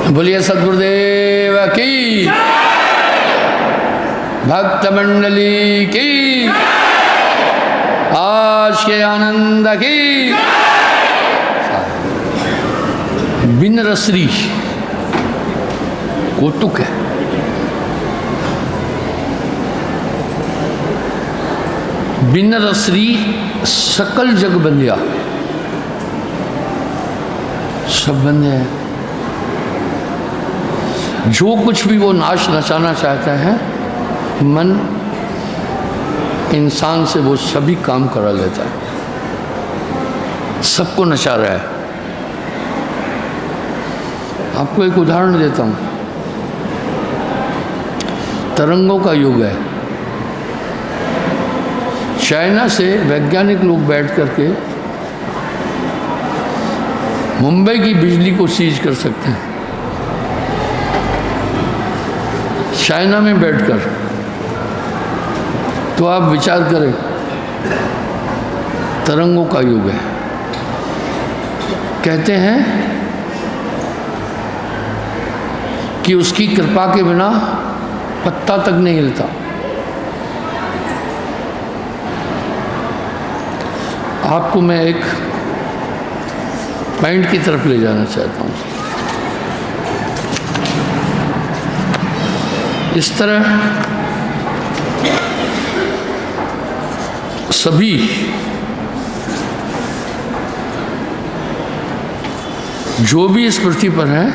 बोलिए सद्गुरुदेव की, भक्त मंडली की, आज के आनंद की। बिन रसरी कौतुक है। बिन रसरी सकल जग बंधिया, सब बंधे हैं। जो कुछ भी वो नाश नचाना चाहता है, मन इंसान से वो सभी काम करा लेता है, सबको नचा रहा है। आपको एक उदाहरण देता हूँ। तरंगों का युग है। चाइना से वैज्ञानिक लोग बैठ करके मुंबई की बिजली को सीज कर सकते हैं। चाइना में बैठकर, तो आप विचार करें, तरंगों का युग है। कहते हैं कि उसकी कृपा के बिना पत्ता तक नहीं हिलता। आपको मैं एक पॉइंट की तरफ ले जाना चाहता हूँ। इस तरह सभी जो भी इस पृथ्वी पर हैं,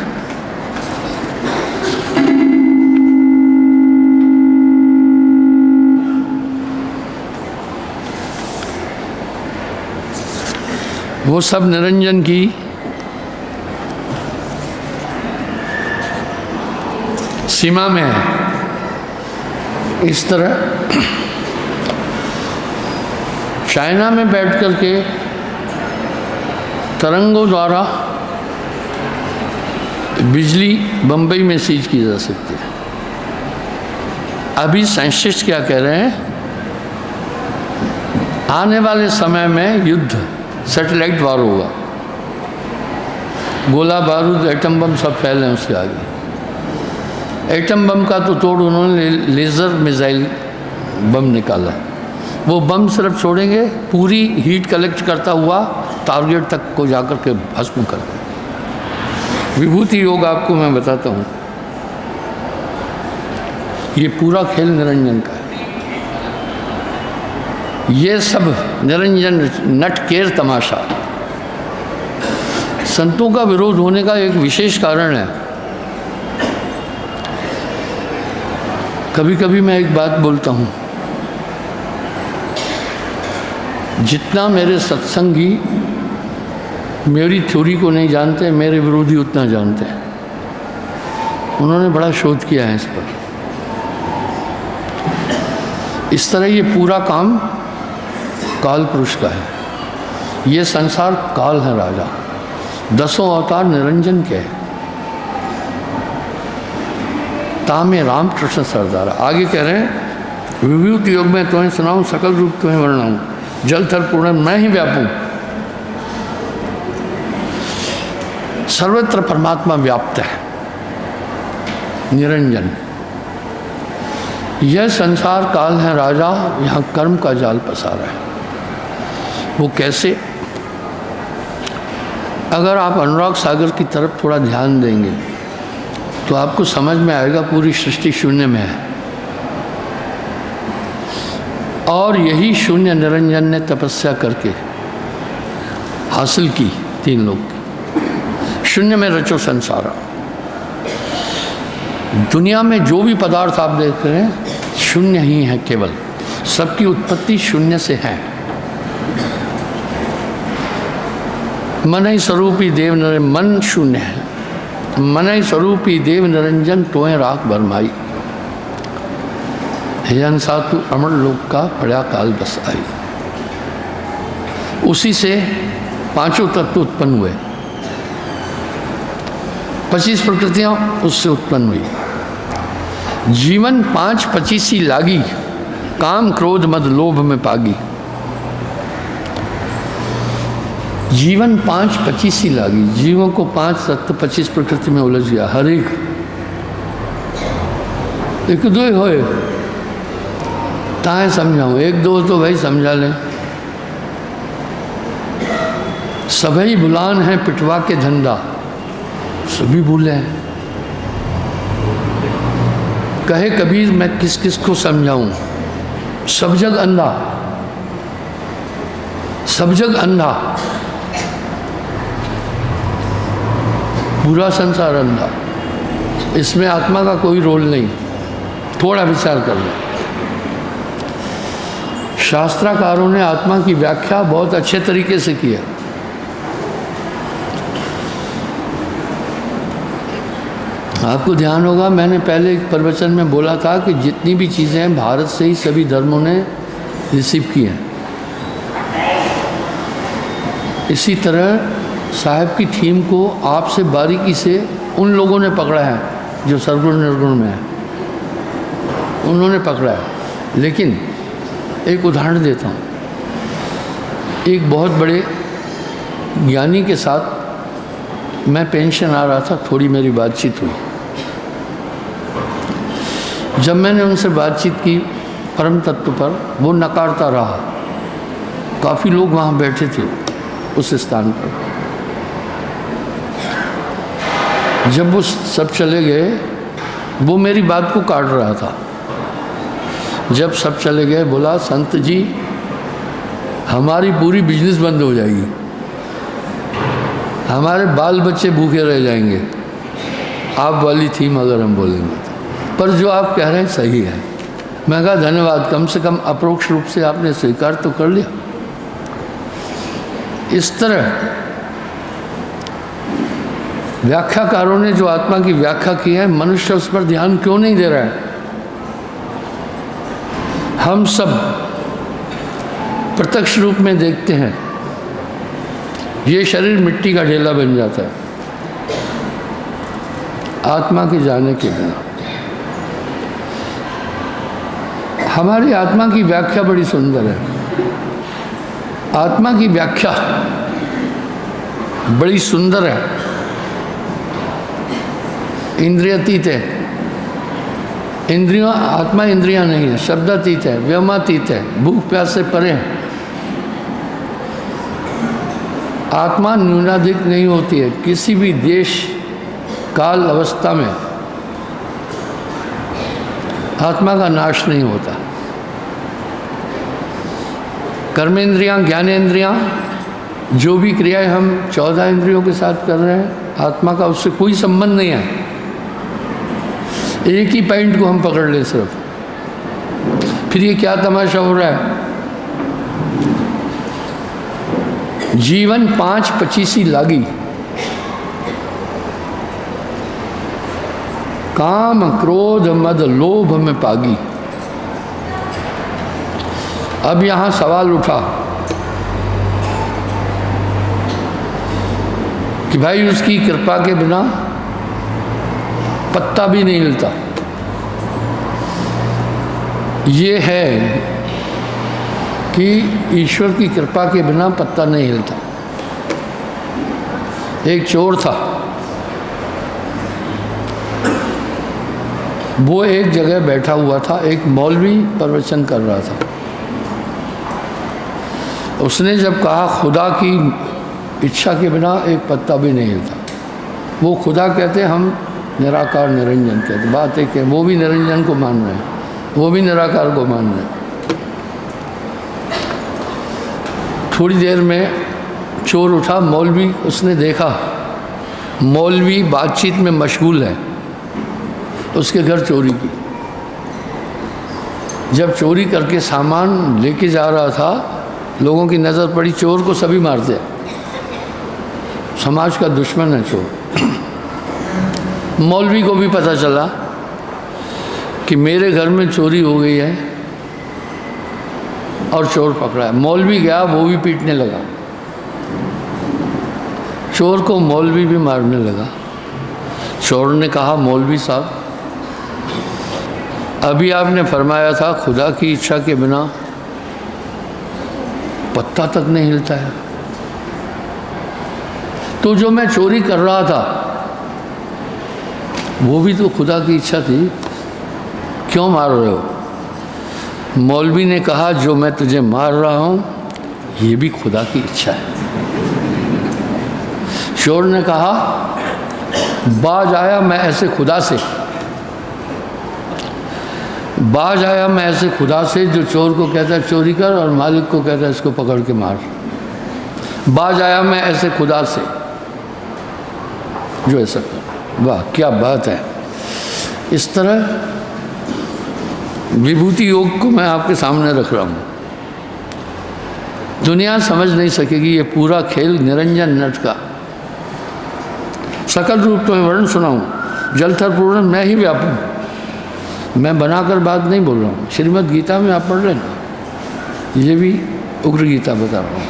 वो सब निरंजन की सीमा में है। इस तरह चाइना में बैठ कर के तरंगों द्वारा बिजली बंबई में सीज की जा सकती है। अभी साइंटिस्ट क्या कह रहे हैं, आने वाले समय में युद्ध, सैटेलाइट वार होगा, गोला बारूद, एटम बम सब फैले हैं उसके आगे। एटम बम का तो तोड़ उन्होंने लेज़र मिसाइल बम निकाला। वो बम सिर्फ छोड़ेंगे, पूरी हीट कलेक्ट करता हुआ टारगेट तक को जाकर के भस्म कर दें। विभूति योग आपको मैं बताता हूँ, ये पूरा खेल निरंजन का है। ये सब निरंजन नटकेर तमाशा। संतों का विरोध होने का एक विशेष कारण है। कभी कभी मैं एक बात बोलता हूँ, जितना मेरे सत्संगी मेरी थ्योरी को नहीं जानते, मेरे विरोधी उतना जानते हैं। उन्होंने बड़ा शोध किया है इस पर। इस तरह ये पूरा काम काल पुरुष का है। ये संसार काल है राजा, 10 अवतार निरंजन के हैं। तामे राम कृष्ण सरदारा। आगे कह रहे हैं, विभूत योग में तुम्हें सुनाऊं, सकल रूप तुम्हें वर्णाऊं, जल थल पूर्ण मैं ही व्यापूं। सर्वत्र परमात्मा व्याप्त है, निरंजन। यह संसार काल है राजा, यहाँ कर्म का जाल पसारा है। वो कैसे? अगर आप अनुराग सागर की तरफ थोड़ा ध्यान देंगे तो आपको समझ में आएगा पूरी सृष्टि शून्य में है, और यही शून्य निरंजन ने तपस्या करके हासिल की। 3 लोग की शून्य में रचो संसारा। दुनिया में जो भी पदार्थ आप देख रहे हैं शून्य ही है, केवल सबकी उत्पत्ति शून्य से है। मन ही स्वरूपी देव निरंजन, मन शून्य है। मन ही स्वरूपी देव निरंजन तोय राख बरमाई, हेयन सातु अमर लोक का पड़ा काल बस आई। उसी से 5 तत्व उत्पन्न हुए, 25 प्रकृतियां उससे उत्पन्न हुई। जीवन 5-25 लागी, काम क्रोध मद लोभ में पागी। जीवन 5-25 ही लागी, जीवों को 5 तत्व 25 प्रकृति में उलझ गया। हर एक दो ही होए ताए समझाऊँ, एक दो तो भाई समझा लें। सभी बुलान हैं पिटवा के धंधा, सभी भूले हैं। कहे कबीर मैं किस किस को समझाऊं, सब जग अंधा, सब जग अंधा, पूरा संसार अंधा। इसमें आत्मा का कोई रोल नहीं, थोड़ा विचार कर लो। शास्त्रकारों ने आत्मा की व्याख्या बहुत अच्छे तरीके से की है। आपको ध्यान होगा, मैंने पहले एक प्रवचन में बोला था कि जितनी भी चीज़ें हैं भारत से ही सभी धर्मों ने रिसीव की हैं। इसी तरह साहब की थीम को आपसे बारीकी से उन लोगों ने पकड़ा है जो सर्वगुण निर्गुण में है, उन्होंने पकड़ा है। लेकिन एक उदाहरण देता हूँ। एक बहुत बड़े ज्ञानी के साथ मैं पेंशन आ रहा था, थोड़ी मेरी बातचीत हुई। जब मैंने उनसे बातचीत की परम तत्व पर, वो नकारता रहा। काफ़ी लोग वहाँ बैठे थे उस स्थान पर। जब वो सब चले गए, वो मेरी बात को काट रहा था। जब सब चले गए, बोला संत जी हमारी पूरी बिजनेस बंद हो जाएगी, हमारे बाल बच्चे भूखे रह जाएंगे आप वाली थीम अगर हम बोलेंगे तो। पर जो आप कह रहे हैं सही है। मैं कहा धन्यवाद, कम से कम अप्रोक्ष रूप से आपने स्वीकार तो कर लिया। इस तरह व्याख्याकारों ने जो आत्मा की व्याख्या की है, मनुष्य उस पर ध्यान क्यों नहीं दे रहा है? हम सब प्रत्यक्ष रूप में देखते हैं, ये शरीर मिट्टी का ढेला बन जाता है आत्मा के जाने के बिना। हमारी आत्मा की व्याख्या बड़ी सुंदर है। आत्मा की व्याख्या बड़ी सुंदर है। इंद्रियातीत है। इंद्रियां, आत्मा इंद्रियां नहीं है, शब्दातीत है, व्योमातीत है, भूख प्यास से परे है। आत्मा न्यूनाधिक नहीं होती है किसी भी देश काल अवस्था में। आत्मा का नाश नहीं होता। कर्मेंद्रियां, ज्ञानेंद्रियां, जो भी क्रियाएं हम 14 इंद्रियों के साथ कर रहे हैं, आत्मा का उससे कोई संबंध नहीं है। एक ही पॉइंट को हम पकड़ लें सिर्फ। फिर ये क्या तमाशा हो रहा है? जीवन 5-25 ही लागी, काम क्रोध मद लोभ में पागी। अब यहां सवाल उठा कि भाई उसकी कृपा के बिना पत्ता भी नहीं हिलता। ये है कि ईश्वर की कृपा के बिना पत्ता नहीं हिलता। एक चोर था, वो एक जगह बैठा हुआ था, एक मौलवी प्रवचन कर रहा था। उसने जब कहा खुदा की इच्छा के बिना एक पत्ता भी नहीं हिलता, वो खुदा कहते, हम निराकार निरंजन कहते, बात एक है। वो भी निरंजन को मान रहे हैं, वो भी निराकार को मान रहे हैं। थोड़ी देर में चोर उठा, मौलवी, उसने देखा मौलवी बातचीत में मशगूल है, उसके घर चोरी की। जब चोरी करके सामान लेके जा रहा था, लोगों की नज़र पड़ी, चोर को सभी मारते हैं, समाज का दुश्मन है चोर। मौलवी को भी पता चला कि मेरे घर में चोरी हो गई है और चोर पकड़ा है। मौलवी गया, वो भी पीटने लगा, चोर को मौलवी भी मारने लगा। चोर ने कहा, मौलवी साहब, अभी आपने फरमाया था खुदा की इच्छा के बिना पत्ता तक नहीं हिलता है। तो जो मैं चोरी कर रहा था वो भी तो खुदा की इच्छा थी, क्यों मार रहे हो? मौलवी ने कहा जो मैं तुझे मार रहा हूँ ये भी खुदा की इच्छा है। चोर ने कहा बाज आया मैं ऐसे खुदा से, बाज आया मैं ऐसे खुदा से जो चोर को कहता है चोरी कर और मालिक को कहता है इसको पकड़ के मार। बाज आया मैं ऐसे खुदा से जो ऐसा कर। वाह क्या बात है। इस तरह विभूति योग को मैं आपके सामने रख रहा हूँ। दुनिया समझ नहीं सकेगी ये पूरा खेल निरंजन नट का। सकल रूप तो मैं वर्ण सुनाऊँ, जलथर पूर्ण मैं ही व्यापक। मैं बनाकर बात नहीं बोल रहा हूँ। श्रीमद् गीता में आप पढ़ लेना, ये भी उग्र गीता बता रहा हूँ।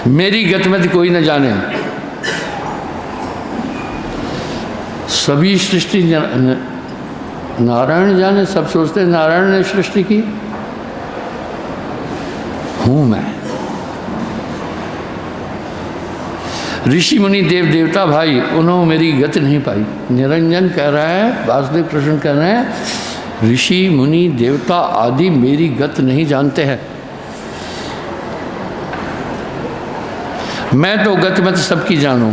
मेरी गतिमति कोई न जाने, सभी सृष्टि नारायण जाने। सब सोचते हैं नारायण ने सृष्टि की, हूँ मैं। ऋषि मुनि देव देवता भाई उन्होंने मेरी गति नहीं पाई। निरंजन कह रहा है, वासुदेव कृष्ण कह रहे हैं ऋषि मुनि देवता आदि मेरी गति नहीं जानते हैं। मैं तो गतिमति सबकी जानूं।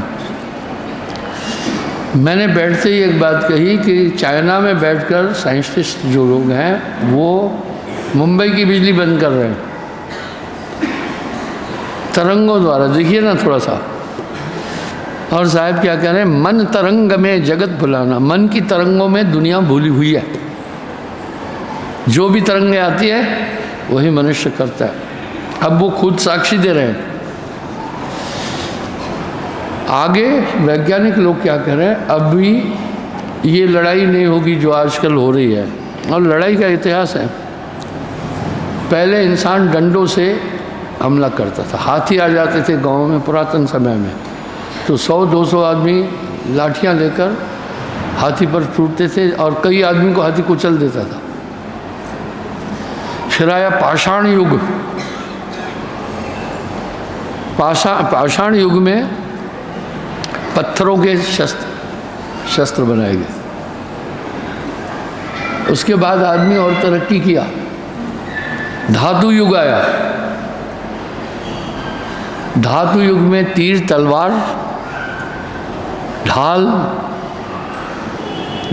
मैंने बैठते ही एक बात कही कि चाइना में बैठकर साइंटिस्ट जो लोग हैं वो मुंबई की बिजली बंद कर रहे हैं तरंगों द्वारा। देखिए ना थोड़ा सा। और साहब क्या कह रहे हैं, मन तरंग में जगत भुलाना। मन की तरंगों में दुनिया भूली हुई है। जो भी तरंगें आती है वही मनुष्य करता है। अब वो खुद साक्षी दे रहे हैं। आगे वैज्ञानिक लोग क्या कह रहे हैं, अब भी ये लड़ाई नहीं होगी जो आजकल हो रही है। और लड़ाई का इतिहास है। पहले इंसान डंडों से हमला करता था। हाथी आ जाते थे गांव में पुरातन समय में, तो 100-200 आदमी लाठियां लेकर हाथी पर टूटते थे और कई आदमी को हाथी कुचल देता था। फिर आया पाषाण युग। पाषाण युग में पत्थरों के शस्त्र बनाए गए। उसके बाद आदमी और तरक्की किया, धातु युग आया। धातु युग में तीर तलवार ढाल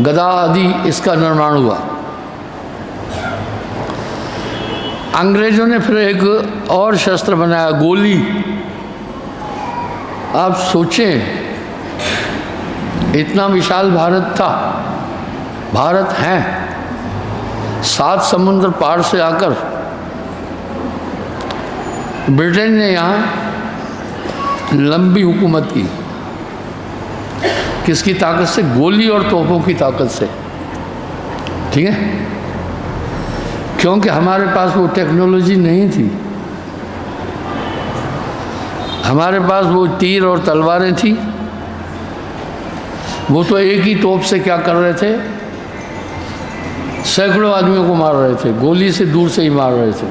गदा आदि इसका निर्माण हुआ। अंग्रेजों ने फिर एक और शस्त्र बनाया, गोली। आप सोचें इतना विशाल भारत था, भारत है 7 समुद्र पार से आकर ब्रिटेन ने यहाँ लंबी हुकूमत की। किसकी ताकत से? गोली और तोपों की ताकत से। ठीक है, क्योंकि हमारे पास वो टेक्नोलॉजी नहीं थी। हमारे पास वो तीर और तलवारें थी। वो तो एक ही तोप से क्या कर रहे थे, सैकड़ों आदमियों को मार रहे थे, गोली से दूर से ही मार रहे थे।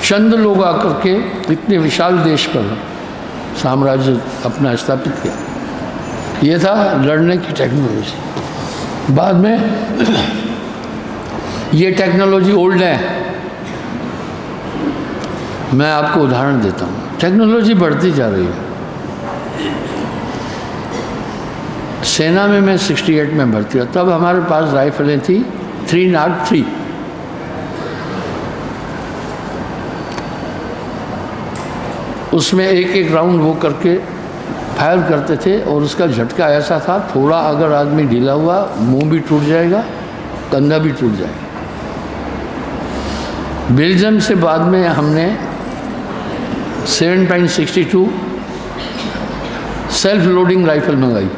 चंद लोग आकर के इतने विशाल देश पर साम्राज्य अपना स्थापित किया। ये था लड़ने की टेक्नोलॉजी। बाद में ये टेक्नोलॉजी ओल्ड है। मैं आपको उदाहरण देता हूँ। टेक्नोलॉजी बढ़ती जा रही है। सेना में मैं 68 में भर्ती हुआ, तब हमारे पास राइफलें थी 303। उसमें एक राउंड वो करके फायर करते थे और उसका झटका ऐसा था, थोड़ा अगर आदमी ढीला हुआ मुंह भी टूट जाएगा, कंधा भी टूट जाएगा। बेल्जियम से बाद में हमने 7.62 सेल्फ लोडिंग राइफल मंगाई।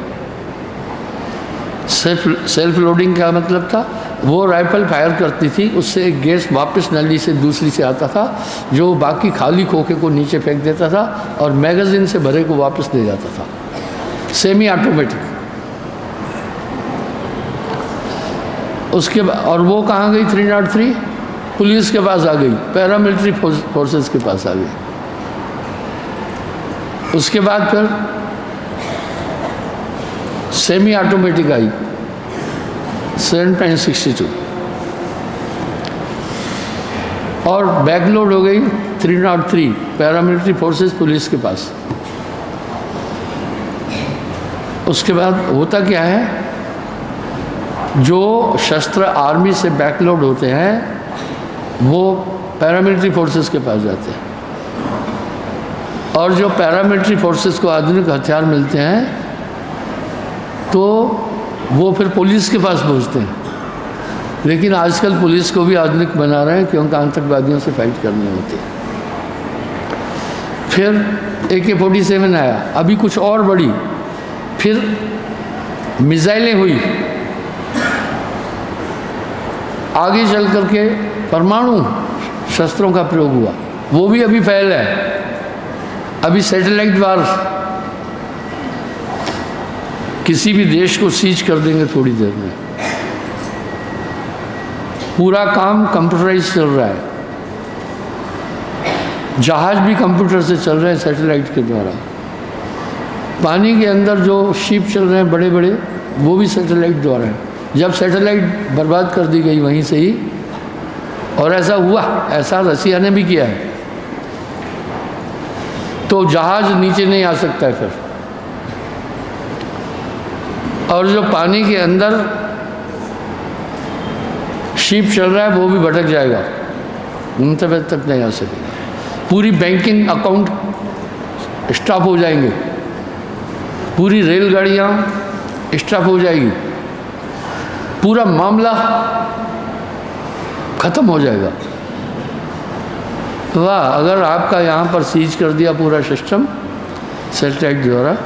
सेल्फ लोडिंग का मतलब था, वो राइफल फायर करती थी, उससे एक गैस वापस नली से दूसरी से आता था जो बाकी खाली खोखे को नीचे फेंक देता था और मैगजीन से भरे को वापस दे जाता था। Semi automatic. उसके बाद और वो कहाँ गई 303? पुलिस के पास आ गई, पैरामिलिट्री फोर्सेस के पास आ गई। उसके बाद फिर सेमी ऑटोमेटिक आई 7.62 और बैकलोड हो गई 303 पैरामिलिट्री फोर्सेस पुलिस के पास। उसके बाद होता क्या है, जो शस्त्र आर्मी से बैकलोड होते हैं वो पैरामिलिट्री फोर्सेस के पास जाते हैं, और जो पैरामिलिट्री फोर्सेस को आधुनिक हथियार मिलते हैं तो वो फिर पुलिस के पास पहुंचते हैं। लेकिन आजकल पुलिस को भी आधुनिक बना रहे हैं क्योंकि आतंकवादियों से फाइट करनी होती है। फिर AK-47 आया, अभी कुछ और बड़ी, फिर मिसाइलें हुई, आगे चल करके परमाणु शस्त्रों का प्रयोग हुआ, वो भी अभी फैल है। अभी सैटेलाइट वार, किसी भी देश को सीज कर देंगे थोड़ी देर में। पूरा काम कंप्यूटराइज चल रहा है, जहाज भी कंप्यूटर से चल रहे हैं सैटेलाइट के द्वारा। पानी के अंदर जो शिप चल रहे हैं बड़े बड़े, वो भी सैटेलाइट द्वारा है। जब सैटेलाइट बर्बाद कर दी गई वहीं से ही, और ऐसा हुआ, ऐसा रसिया ने भी किया है, तो जहाज नीचे नहीं आ सकता है फिर। और जो पानी के अंदर शिप चल रहा है वो भी भटक जाएगा, मुंतवे तक नहीं आ सकेगा। पूरी बैंकिंग अकाउंट स्टॉप हो जाएंगे, पूरी रेलगाड़ियाँ स्टॉप हो जाएगी, पूरा मामला खत्म हो जाएगा। वाह, अगर आपका यहाँ पर सीज कर दिया पूरा सिस्टम सैटेलाइट द्वारा,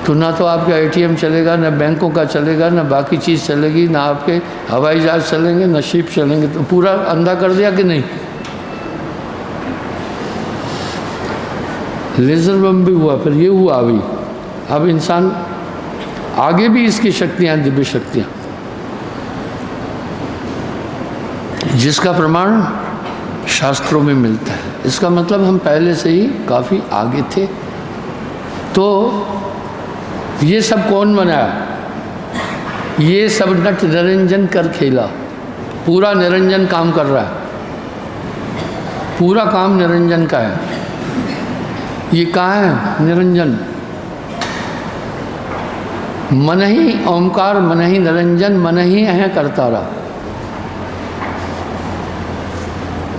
तो ना तो आपका ATM चलेगा, ना बैंकों का चलेगा, ना बाकी चीज़ चलेगी, ना आपके हवाई जहाज चलेंगे, ना शिप चलेंगे। तो पूरा अंधा कर दिया कि नहीं। लेज़र बम भी हुआ, फिर ये हुआ अभी। अब इंसान आगे भी इसकी शक्तियाँ, दिव्य शक्तियाँ, जिसका प्रमाण शास्त्रों में मिलता है। इसका मतलब हम पहले से ही काफ़ी आगे थे। तो ये सब कौन बनाया? ये सब नट निरंजन कर खेला। पूरा निरंजन काम कर रहा है, पूरा काम निरंजन का है। ये कहाँ है निरंजन? मन ही ओंकार, मन ही निरंजन, मन ही है करतारा।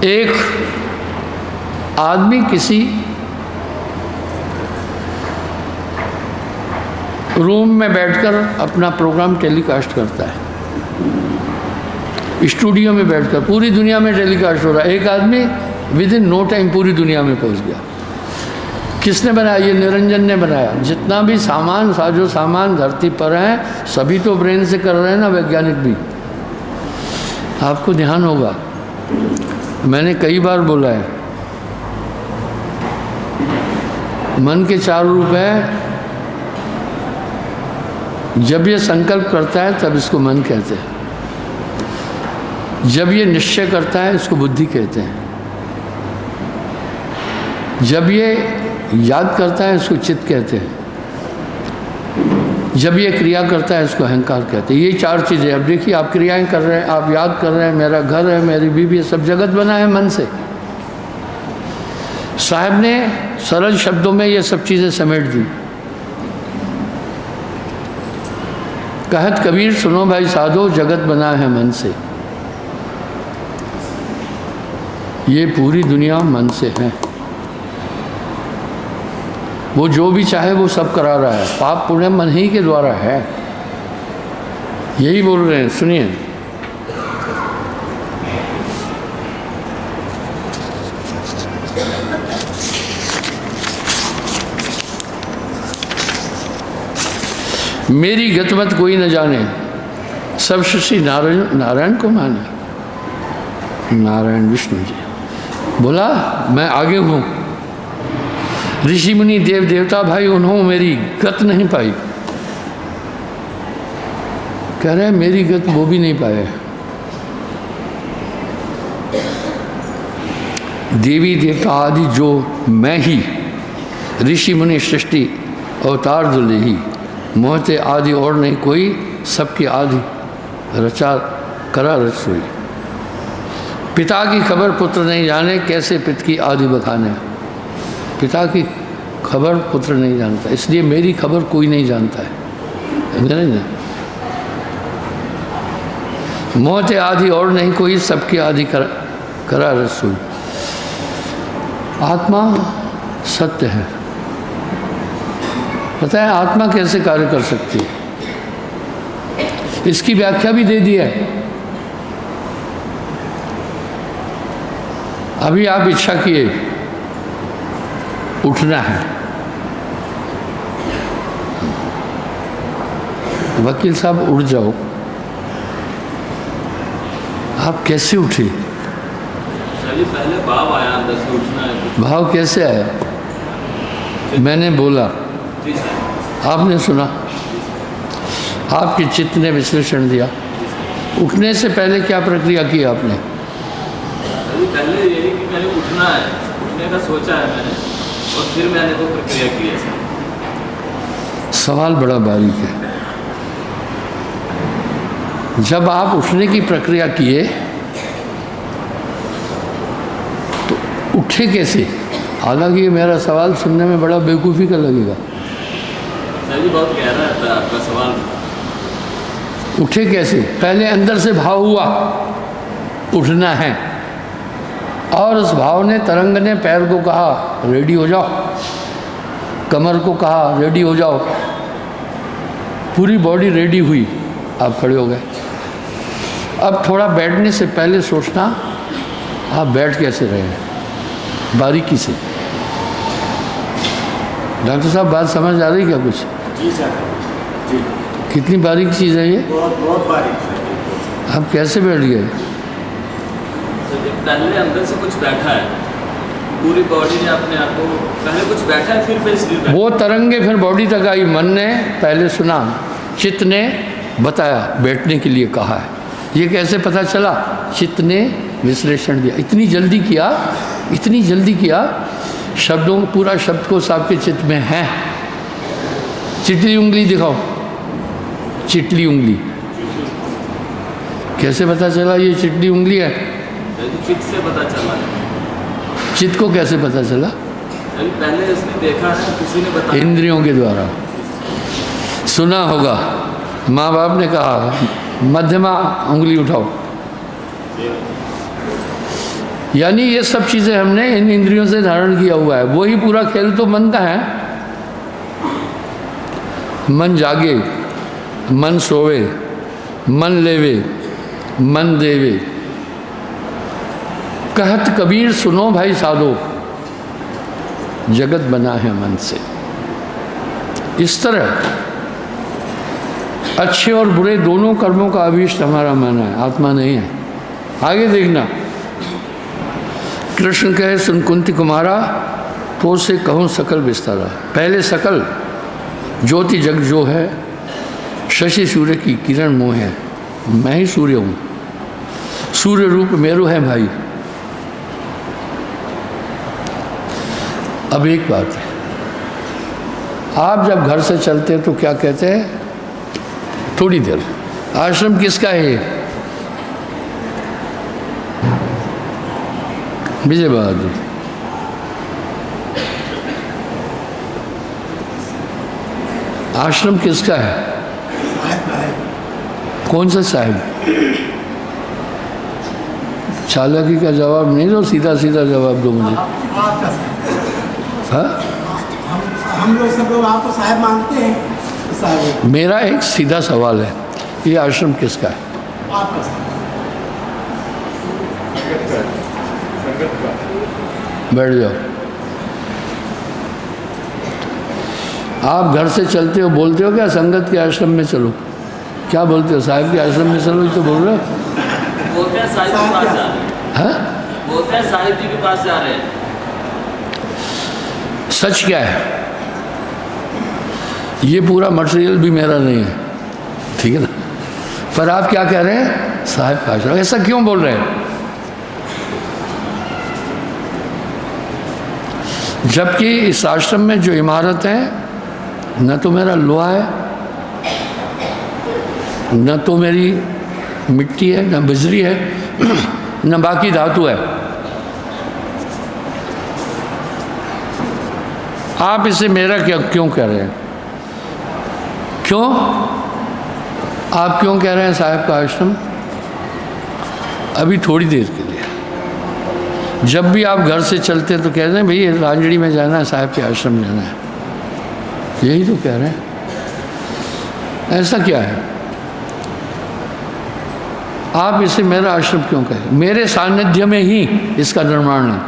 एक आदमी किसी रूम में बैठकर अपना प्रोग्राम टेलीकास्ट करता है, स्टूडियो में बैठकर पूरी दुनिया में टेलीकास्ट हो रहा है। एक आदमी विद इन नो टाइम पूरी दुनिया में पहुंच गया। किसने बनाया? ये निरंजन ने बनाया। जितना भी सामान, साजो सामान धरती पर है, सभी तो ब्रेन से कर रहे हैं ना, वैज्ञानिक भी। आपको ध्यान होगा, मैंने कई बार बोला है, मन के 4 रूप है। जब ये संकल्प करता है तब इसको मन कहते हैं, जब ये निश्चय करता है इसको बुद्धि कहते हैं, जब ये याद करता है इसको चित्त कहते हैं, जब ये क्रिया करता है इसको अहंकार कहते हैं। ये 4 चीज़ें। अब देखिए, आप क्रियाएं कर रहे हैं, आप याद कर रहे हैं, मेरा घर है, मेरी बीवी, सब जगत बना है मन से। साहब ने सरल शब्दों में ये सब चीज़ें समेट दी। कहत कबीर सुनो भाई साधो, जगत बना है मन से। ये पूरी दुनिया मन से है। वो जो भी चाहे वो सब करा रहा है। पाप पुण्य मन ही के द्वारा है, यही बोल रहे हैं। सुनिए, मेरी गतमत कोई न जाने, सब श्री नारायण को माने। नारायण विष्णु जी बोला, मैं आगे हूँ। ऋषि मुनि देव देवता भाई, उन्होंने मेरी गत नहीं पाई। कह रहे हैं मेरी गत वो भी नहीं पाए। देवी देवता आदि जो मैं ही, ऋषि मुनि सृष्टि अवतार दुले ही, मोहते आदि और नहीं कोई, सबकी आदि रचा करा रसोई। पिता की खबर पुत्र नहीं जाने, कैसे पिता की आदि बखाने। पिता की खबर पुत्र नहीं जानता, इसलिए मेरी खबर कोई नहीं जानता है, नहीं। मोहते आदि और नहीं कोई, सबकी आदि करा रसोई। आत्मा सत्य है। पता है आत्मा कैसे कार्य कर सकती है, इसकी व्याख्या भी दे दी है। अभी आप इच्छा किए उठना है, वकील साहब उठ जाओ, आप कैसे उठे? पहले भाव आया अंदर से उठना है। भाव कैसे आया? मैंने बोला, आपने सुना, आपके चित्त ने विश्लेषण दिया। उठने से पहले क्या प्रक्रिया की आपने? पहले यही कि मैंने उठना है, उठने का सोचा है मैंने, और फिर मैंने वो प्रक्रिया की है। सवाल बड़ा बारीक है। जब आप उठने की प्रक्रिया किए तो उठे कैसे? हालांकि ये मेरा सवाल सुनने में बड़ा बेवकूफ़ी का लगेगा। सर जी बहुत गहरा था आपका सवाल। उठे कैसे? पहले अंदर से भाव हुआ उठना है, और उस भाव ने, तरंग ने पैर को कहा रेडी हो जाओ, कमर को कहा रेडी हो जाओ, पूरी बॉडी रेडी हुई, आप खड़े हो गए। अब थोड़ा बैठने से पहले सोचना आप बैठ कैसे रहे हैं, बारीकी से। डॉक्टर साहब बात समझ आ रही क्या कुछ? जी सर जी। कितनी बारीक चीज़ है ये? बहुत बारीक सर। आप कैसे बैठ गए? पहले अंदर से कुछ बैठा है, पूरी बॉडी ने अपने आप को, पहले कुछ बैठा है फिर इसलिए वो तरंगे फिर बॉडी तक आई। मन ने पहले सुना, चित्त ने बताया, बैठने के लिए कहा है। ये कैसे पता चला? चित्त ने विश्लेषण दिया। इतनी जल्दी किया, शब्दों, पूरा शब्दकोश आपके चित्त में है। चिटली उंगली दिखाओ, चिटली उंगली। कैसे पता चला ये चिटली उंगली है? चित्त से पता चला। चित्त को कैसे पता चला? पहले इसने देखा है, किसी ने बताया। इंद्रियों के द्वारा सुना होगा, माँ बाप ने कहा मध्यमा उंगली उठाओ। यानी ये सब चीज़ें हमने इन इंद्रियों से धारण किया हुआ है। वही पूरा खेल तो मन का है। मन जागे, मन सोवे, मन लेवे, मन देवे। कहत कबीर सुनो भाई साधो, जगत बना है मन से। इस तरह अच्छे और बुरे दोनों कर्मों का अभीष्ट हमारा मन है, आत्मा नहीं है। आगे देखना, कृष्ण कहे सुन कुंती कुमारा, तो से कहूँ सकल विस्तारा। पहले सकल ज्योति जग जो है, शशि सूर्य की किरण मोह है। मैं ही सूर्य हूँ, सूर्य रूप मेरू है भाई। अब एक बात है, आप जब घर से चलते हैं तो क्या कहते हैं? थोड़ी देर। आश्रम किसका है? विजय बहादुर। आश्रम किसका है? कौन सा साहिब? चालाकी का जवाब नहीं दो, सीधा सीधा जवाब दो मुझे। हाँ? हम लोग सब लोग आपको साहब मानते हैं। साहब मेरा एक सीधा सवाल है, ये आश्रम किसका है? आपका बैठ जाओ। आप घर से चलते हो, बोलते हो क्या संगत के आश्रम में चलो? क्या बोलते हो? साहिब के आश्रम में चलो तो बोल रहे हो? बोलते हैं साहिब के पास जा रहे हैं। हाँ? बोलते हैं साहिब जी के पास जा रहे हैं। सच क्या है? ये पूरा मटेरियल भी मेरा नहीं है, ठीक है ना? पर आप क्या कह रहे हैं? साहिब का आश्रम। ऐसा क्यों बोल रहे हैं? जबकि इस आश्रम में जो इमारत है न तो मेरा लोहा है, न तो मेरी मिट्टी है, न बजरी है, न बाकी धातु है। आप इसे मेरा क्या क्यों कह रहे हैं? क्यों आप क्यों कह रहे हैं साहब का आश्रम? अभी थोड़ी देर के लिए। जब भी आप घर से चलते तो कहते हैं भाई राजड़ी में जाना है, साहब के आश्रम जाना है, यही तो कह रहे हैं। ऐसा क्या है? आप इसे मेरा आश्रम क्यों कहें? मेरे सानिध्य में ही इसका निर्माण है।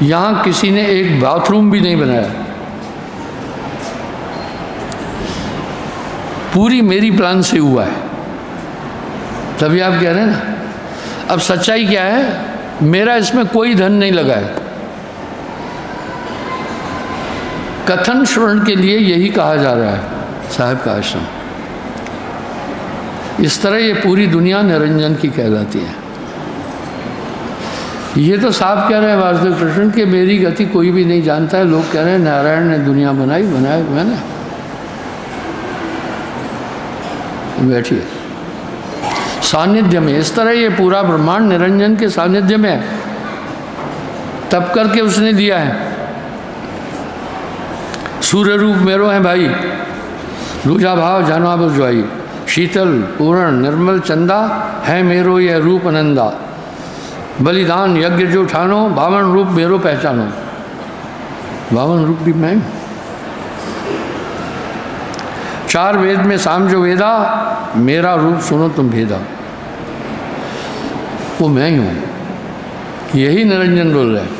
यहाँ किसी ने एक बाथरूम भी नहीं बनाया, पूरी मेरी प्लान से हुआ है। तभी आप कह रहे हैं ना। अब सच्चाई क्या है? मेरा इसमें कोई धन नहीं लगा है। कथन श्रवण के लिए यही कहा जा रहा है साहब का आश्रम। इस तरह ये पूरी दुनिया निरंजन की कहलाती है। ये तो साफ कह रहे हैं वासुदेव कृष्ण के मेरी गति कोई भी नहीं जानता है। लोग कह रहे हैं नारायण ने दुनिया बनाई, बनाया मैंने। बैठिए सानिध्य में। इस तरह ये पूरा ब्रह्मांड निरंजन के सानिध्य में है, तब करके उसने दिया है। सूर्य रूप मेरो है भाई, रूझा भाव जाना बुझवाई, शीतल पूर्ण निर्मल चंदा है मेरो यह रूप आनंदा। बलिदान यज्ञ जो ठानो, 52 रूप मेरो पहचानो। 52 रूप भी मैं। 4 वेद में साम जो वेदा, मेरा रूप सुनो तुम भेदा। वो मैं ही हूँ, यही निरंजन बोल रहे हैं।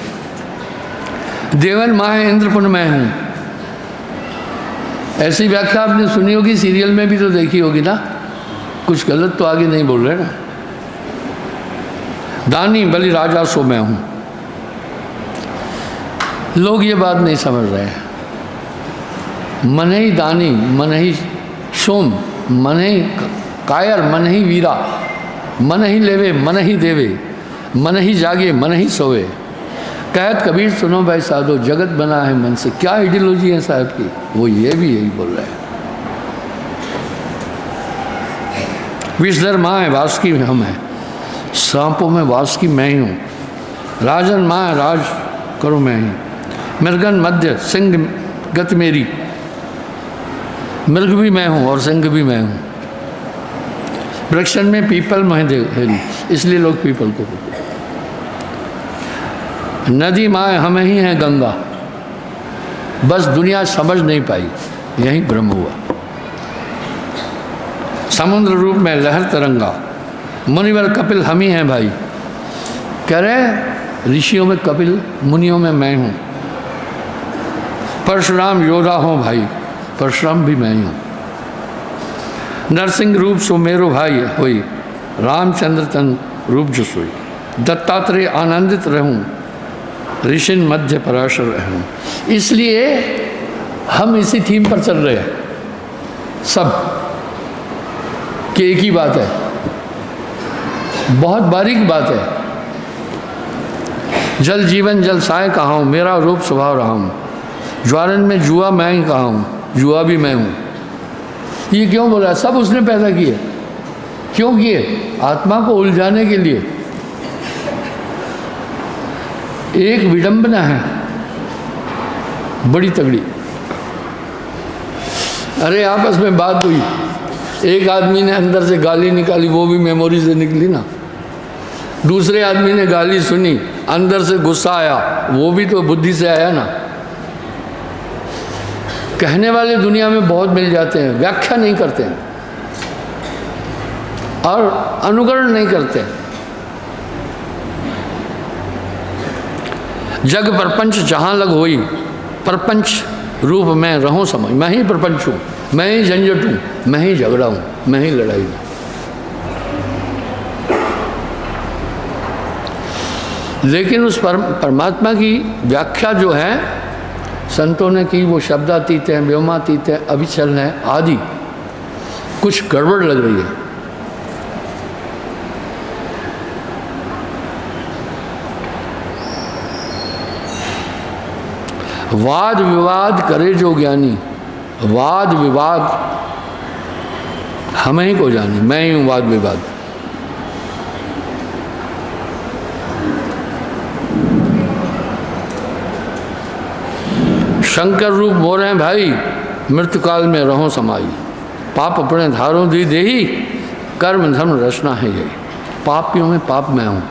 देवन माँ है इंद्र पुन मैं हूँ। ऐसी व्याख्या आपने सुनी होगी, सीरियल में भी तो देखी होगी ना। कुछ गलत तो आगे नहीं बोल रहे ना। दानी बलि राजा सो मैं हूँ। लोग ये बात नहीं समझ रहे हैं। मन ही दानी, मन ही सोम, मन ही कायर, मन ही वीरा, मन ही लेवे मन ही देवे, मन ही जागे मन ही सोवे। कहत कबीर सुनो भाई साधो, जगत बना है मन से। क्या आइडियोलॉजी है साहब की? वो ये भी यही बोल रहे हैं। विषधर माँ है, वास की हम है। सांपों में वास की मैं ही हूँ। राजन माँ है, राज करो मैं ही। मृगन मध्य सिंह गति मेरी। मृग भी मैं हूँ और सिंह भी मैं हूँ। वृक्षण में पीपल महेंद्र, इसलिए लोग पीपल को बोलते। नदी माँ हम ही हैं गंगा। बस दुनिया समझ नहीं पाई, यही ब्रह्म हुआ। समुद्र रूप में लहर तरंगा। मुनिवर कपिल हम ही हैं भाई। कह रहे ऋषियों में कपिल, मुनियों में मैं हूँ। परशुराम योद्धा हूँ भाई, परशुराम भी मैं ही हूँ। नरसिंह रूप सो मेरो भाई होई, रामचंद्र तन रूप जो सोई। दत्तात्रेय आनंदित रहूं, ऋषिन मध्य पराशर रहूं। इसलिए हम इसी थीम पर चल रहे हैं सब, कि एक ही बात है, बहुत बारीक बात है। जल जीवन जल साय कहा हूँ, मेरा रूप स्वभाव रहा हूँ। ज्वारन में जुआ मैं ही कहा हूँ, जुआ भी मैं हूँ। ये क्यों बोला? सब उसने पैदा किए। क्यों किए? आत्मा को उलझाने के लिए। एक विडंबना है बड़ी तगड़ी। अरे आपस में बात हुई, एक आदमी ने अंदर से गाली निकाली, वो भी मेमोरी से निकली ना। दूसरे आदमी ने गाली सुनी, अंदर से गुस्सा आया, वो भी तो बुद्धि से आया ना। कहने वाले दुनिया में बहुत मिल जाते हैं, व्याख्या नहीं करते हैं और अनुकरण नहीं करते। जग प्रपंच जहाँ लग होई, प्रपंच रूप में रहूं समझ। मैं ही प्रपंच हूँ, मैं ही झंझट हूँ, मैं ही झगड़ा हूँ, मैं ही लड़ाई हूँ। लेकिन उस परमात्मा की व्याख्या जो है संतों ने की, वो शब्दातीत है, व्योमातीत है, अभिचल है, आदि। कुछ गड़बड़ लग रही है। वाद विवाद करे जो ज्ञानी, वाद विवाद हम ही को जाने, मैं ही हूँ वाद विवाद। शंकर रूप बोल रहे हैं भाई, मृत्यु काल में रहो समाई, पाप अपने धारों दी देही, कर्म धर्म रचना है यही। पापियों में पाप मैं हूँ।